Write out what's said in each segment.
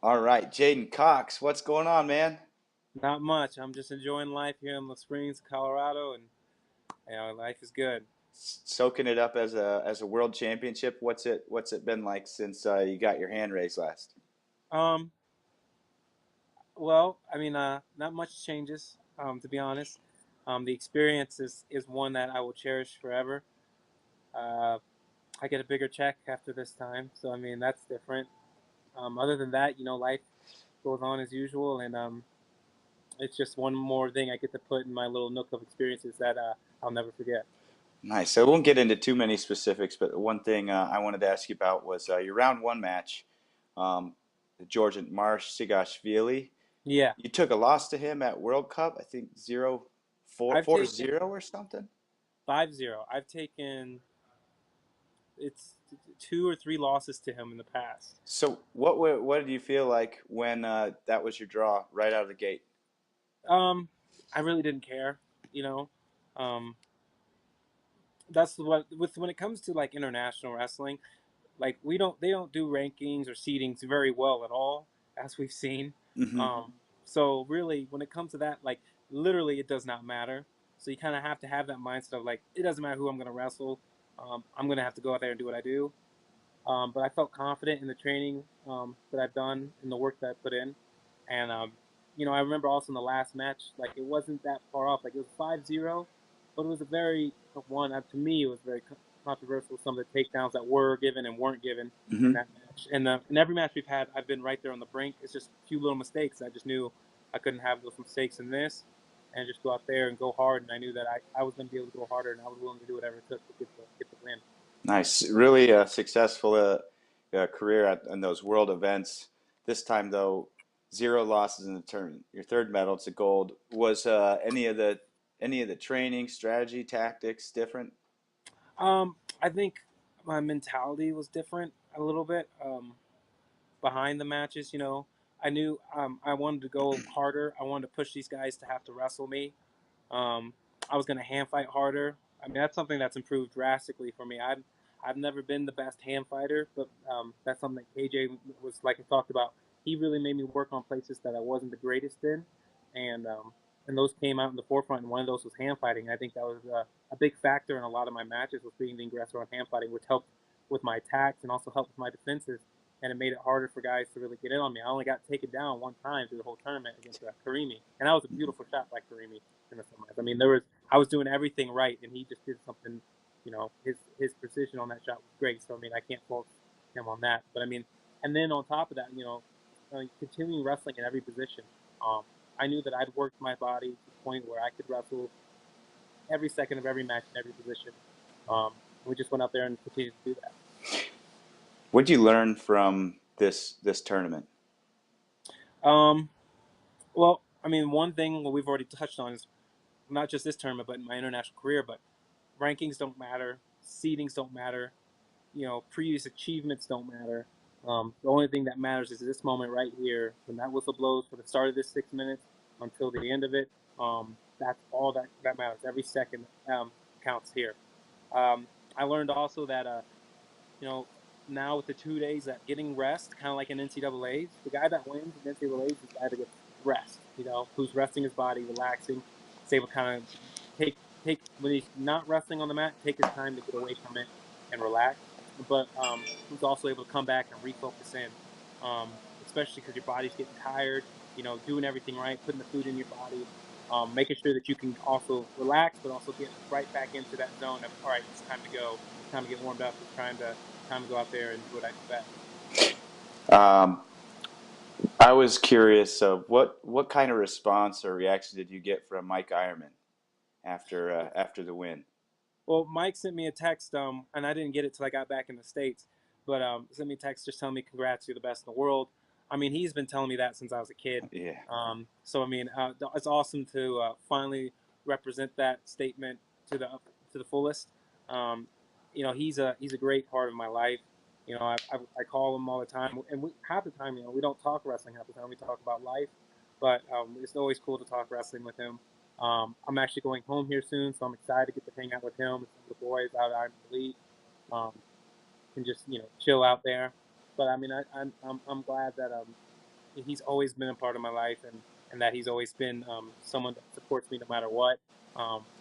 All right, Jaden Cox, what's going on, man? Not much. I'm just enjoying life here in the Springs, Colorado, and life is good. Soaking it up as a world championship. What's it been like since you got your hand raised last? Um, well, not much changes, to be honest. The experience is one that I will cherish forever. Uh, I get a bigger check after this time, so I mean that's different. Other than that, life goes on as usual, and it's just one more thing I get to put in my little nook of experiences that I'll never forget. Nice. So I won't get into too many specifics, but one thing I wanted to ask you about was your round one match, the Georgian Marsh Sigashvili. Yeah, You took a loss to him at World Cup, I think 0-4, I've four taken zero or something. 5-0. I've taken it's two or three losses to him in the past. So what did you feel like when that was your draw right out of the gate? Um, I really didn't care, you know. Um, that's what with when it comes to like international wrestling, like we don't they don't do rankings or seedings very well at all, as we've seen. Hmm. So really, when it comes to that, like literally, it does not matter. So you kind of have to have that mindset of like it doesn't matter who I'm going to wrestle. I'm going to have to go out there and do what I do. But I felt confident in the training that I've done and the work that I put in. And, I remember also in the last match, like it wasn't that far off. Like it was 5-0, but it was a very, one, to me, it was very controversial. Some of the takedowns that were given and weren't given in Hmm. that match. And in every match we've had, I've been right there on the brink. It's just a few little mistakes. I just knew I couldn't have those mistakes in this and just go out there and go hard. And I knew that I was going to be able to go harder and I was willing to do whatever it took to get the win. Nice. Really successful career in those world events. This time, though, zero losses in the tournament. Your third medal, it's a gold. Was any of the training, strategy, tactics different? I think my mentality was different a little bit behind the matches. I knew I wanted to go harder. I wanted to push these guys to have to wrestle me. Um, I was going to hand fight harder. I mean, that's something that's improved drastically for me. I've never been the best hand fighter, but that's something that KJ was like I talked about. He really made me work on places that I wasn't the greatest in, and um, and those came out in the forefront. And one of those was hand fighting. I think that was a big factor in a lot of my matches was being the aggressor on hand fighting, which helped with my attacks and also helped with my defenses. And it made it harder for guys to really get in on me. I only got taken down one time through the whole tournament against Karimi, and that was a beautiful shot by Karimi in the semis. I mean, I was doing everything right, and he just did something. His precision on that shot was great. So I mean, I can't fault him on that. But I mean, and then on top of that, continuing wrestling in every position. Um, I knew that I'd worked my body to the point where I could wrestle every second of every match in every position. We just went out there and continued to do that. What'd you learn from this tournament? Um, well, I mean, one thing what we've already touched on is not just this tournament, but in my international career. But rankings don't matter, seedings don't matter, previous achievements don't matter. The only thing that matters is this moment right here when that whistle blows for the start of this 6 minutes until the end of it. That's all that matters. Every second counts here. I learned also that you know now with the 2 days that getting rest, kind of like in NCAA's, the guy that wins in NCAA's is the guy that gets rest. Who's resting his body, relaxing, is able to kind of take when he's not resting on the mat, take his time to get away from it and relax. But who's also able to come back and refocus in, especially because your body's getting tired. Doing everything right, putting the food in your body, making sure that you can also relax, but also get right back into that zone of all right, it's time to go, it's time to get warmed up, it's time to go out there and do what I do best. Um, I was curious of what kind of response or reaction did you get from Mike Ironman after the win? Well, Mike sent me a text, and I didn't get it till I got back in the States, but sent me a text just telling me, "Congrats, you're the best in the world." I mean, he's been telling me that since I was a kid. Yeah. So I mean, it's awesome to finally represent that statement to the fullest. Um, he's a great part of my life. I call him all the time, and half the time, we don't talk wrestling. Half the time, we talk about life. But it's always cool to talk wrestling with him. I'm actually going home here soon, so I'm excited to get to hang out with him and some of the boys out in the elite, um, and just chill out there. But I mean, I'm glad that he's always been a part of my life, and that he's always been someone that supports me no matter what.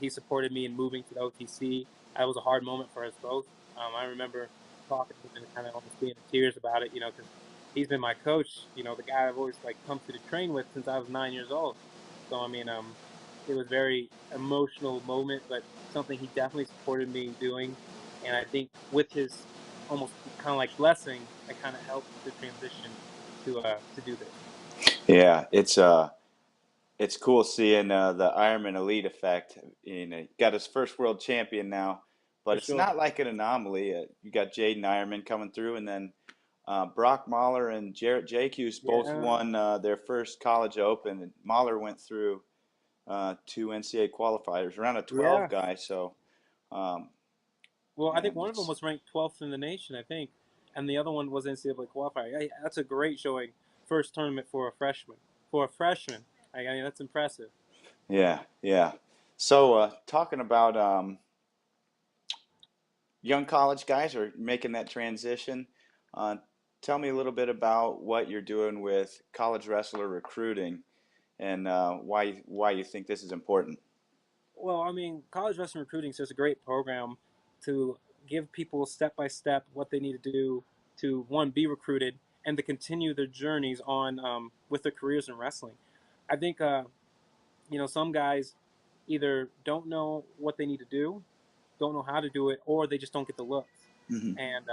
He supported me in moving to the OTC. That was a hard moment for us both. I remember talking to him and kind of almost being in tears about it, because he's been my coach, the guy I've always like come to train with since I was 9 years old. So I mean, it was very emotional moment, but something he definitely supported me doing. And I think with his almost kind of like blessing, I kind of helped the transition to do this Yeah, it's cool seeing the Ironman elite effect. Got his first world champion now, but for it's sure. not like an anomaly. You got Jaden Ironman coming through, and then Brock Mahler and Jarrett Jacques both Yeah, won their first college open. And Mahler went through two NCAA qualifiers, around a 12 yeah. guy. So, um, Well, I think man, one of them it's was ranked 12th in the nation, I think, and the other one was NCAA qualifier. Yeah, that's a great showing. First tournament for a freshman. For a freshman, I mean that's impressive. yeah, yeah. So, talking about young college guys are making that transition. Uh, Tell me a little bit about what you're doing with college wrestler recruiting and why you think this is important. Well, I mean, college wrestling recruiting is just a great program to give people step by step what they need to do to one be recruited and to continue their journeys on with their careers in wrestling. I think some guys either don't know what they need to do, don't know how to do it, or they just don't get the looks. Hmm. And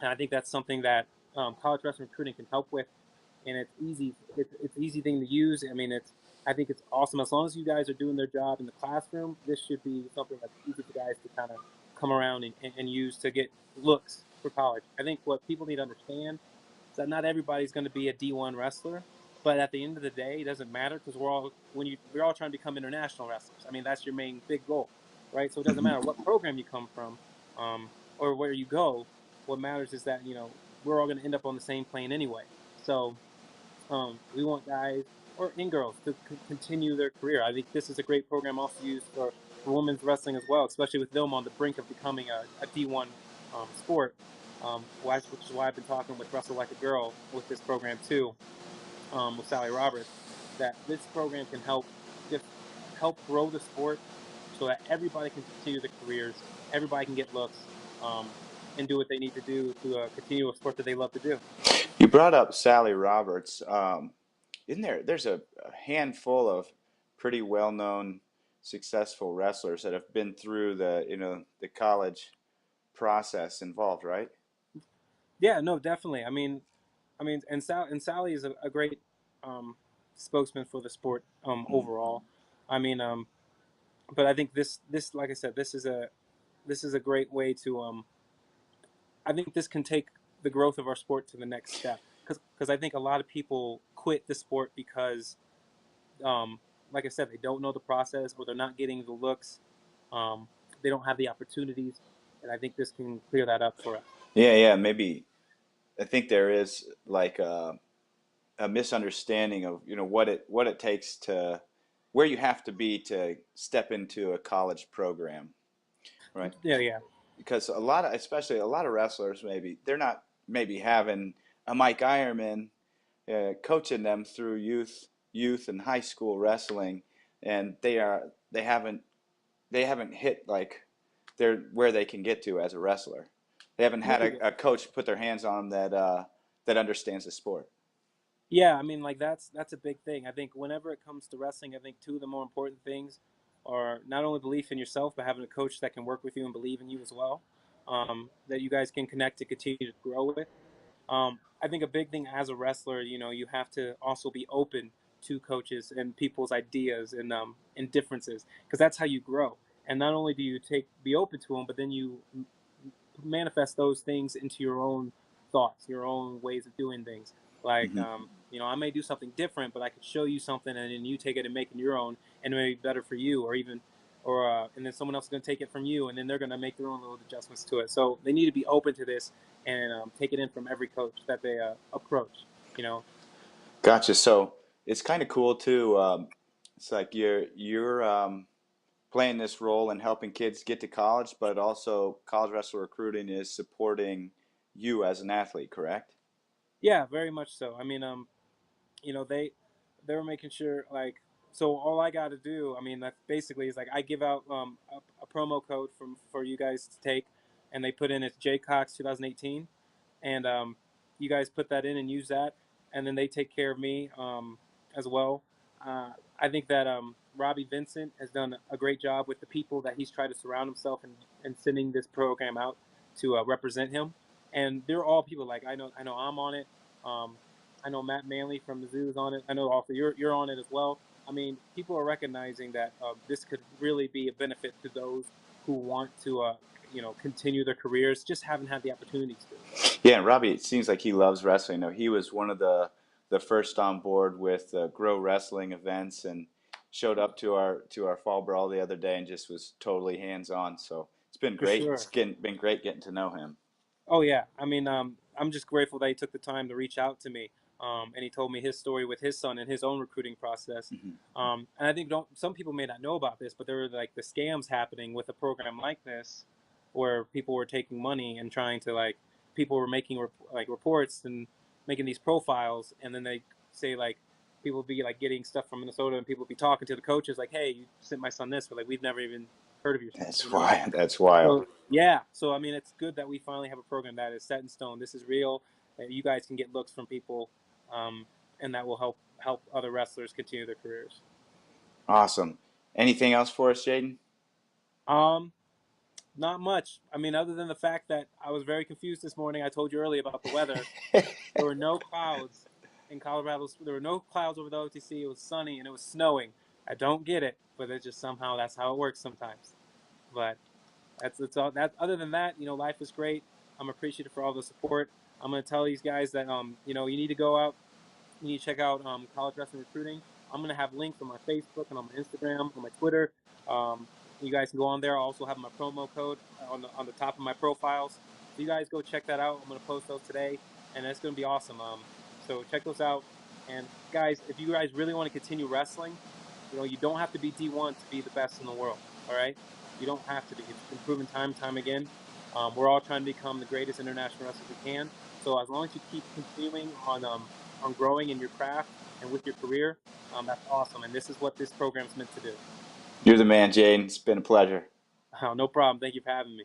I think that's something that college wrestling recruiting can help with, and it's easy. It's an easy thing to use. I mean, I think it's awesome as long as you guys are doing their job in the classroom. This should be something that's easy for guys to kind of come around and use to get looks for college. I think what people need to understand is that not everybody's going to be a D1 wrestler, but at the end of the day, it doesn't matter because we're all trying to become international wrestlers. I mean, that's your main big goal, right? So it doesn't Hmm. matter what program you come from, or where you go. What matters is that we're all going to end up on the same plane anyway. So we want guys or in girls to continue their career. I think this is a great program also used for women's wrestling as well, especially with them on the brink of becoming a D1 sport. Which is why I've been talking with Wrestle Like a Girl with this program too, with Sally Roberts. That this program can just help grow the sport so that everybody can continue their careers, everybody can get looks, um, and do what they need to do to continue a sport that they love to do. You brought up Sally Roberts. Isn't there's a handful of pretty well-known, successful wrestlers that have been through the college process involved, right? Yeah, no, definitely. And Sally is a great um, spokesman for the sport Mm-hmm. overall. I mean, but I think like I said, this is a great way to. I think this can take the growth of our sport to the next step because I think a lot of people quit the sport because, um, like I said, they don't know the process or they're not getting the looks, um, they don't have the opportunities, and I think this can clear that up for us. Yeah, yeah, maybe I think there is like a misunderstanding of what it takes to where you have to be to step into a college program, right? Yeah, yeah, Because especially a lot of wrestlers, maybe they're not maybe having a Mike Ironman coaching them through youth and high school wrestling, and they haven't hit like they're where they can get to as a wrestler. They haven't yeah, had yeah. a coach put their hands on them that understands the sport. Yeah, I mean, like that's a big thing. I think whenever it comes to wrestling, I think two of the more important things are not only belief in yourself, but having a coach that can work with you and believe in you as well. That you guys can connect to continue to grow with. I think a big thing as a wrestler, you have to also be open to coaches and people's ideas and differences because that's how you grow. And not only do you be open to them, but then you manifest those things into your own thoughts, your own ways of doing things. Like, Hmm. I may do something different, but I could show you something, and then you take it and make it your own, and it may be better for you, and then someone else is going to take it from you, and then they're going to make their own little adjustments to it. So they need to be open to this and take it in from every coach that they approach. You know, Gotcha. So it's kind of cool too. It's like you're playing this role in helping kids get to college, but also college wrestler recruiting is supporting you as an athlete, correct? yeah, very much so. you know, they were making sure like, so all I got to do, I mean, that basically is like I give out a promo code for you guys to take, and they put in it's JCox 2018, and you guys put that in and use that, and then they take care of me as well. I think that Robbie Vincent has done a great job with the people that he's tried to surround himself and sending this program out to represent him. And they're all people like I know I'm on it. Um, I know Matt Manley from the Zoo is on it. I know also you're on it as well. I mean, people are recognizing that this could really be a benefit to those who want to, continue their careers, just haven't had the opportunities to. Yeah, and Robbie, it seems like he loves wrestling. No, he was one of the first on board with Grow Wrestling events and showed up to our fall brawl the other day and just was totally hands on. So it's been For great. sure. Been great getting to know him. Oh yeah, I mean, I'm just grateful that he took the time to reach out to me, and he told me his story with his son and his own recruiting process. Mhm. And I think don't some people may not know about this, but there were like the scams happening with a program like this, where people were taking money and trying to like people were making like reports and making these profiles, and then they say like people be like getting stuff from Minnesota, and people be talking to the coaches like, hey, you sent my son this, but like we've never even heard of your son, That's you know. why. That's wild. So yeah, so I mean, it's good that we finally have a program that is set in stone. This is real. You guys can get looks from people, um, and that will help other wrestlers continue their careers. Awesome. Anything else for us, Jaden? Um, Not much. I mean, other than the fact that I was very confused this morning. I told you earlier about the weather. There were no clouds in Colorado. There were no clouds over the OTC. It was sunny and it was snowing. I don't get it, but it's just somehow that's how it works sometimes. But that's all. That other than that, life is great. I'm appreciative for all the support. I'm gonna tell these guys that you need to go out. You need to check out College Wrestling Recruiting. I'm gonna have links on my Facebook and on my Instagram, on my Twitter. Um, you guys can go on there. I also have my promo code on the top of my profiles. So you guys go check that out. I'm gonna post those today, and it's gonna be awesome. So check those out. And guys, if you guys really want to continue wrestling, you don't have to be D1 to be the best in the world. All right, you don't have to be. It's been proven time and time again. We're all trying to become the greatest international wrestlers we can. So as long as you keep continuing on growing in your craft and with your career, that's awesome. And this is what this program is meant to do. You're the man, Jaden. It's been a pleasure. No problem. Thank you for having me.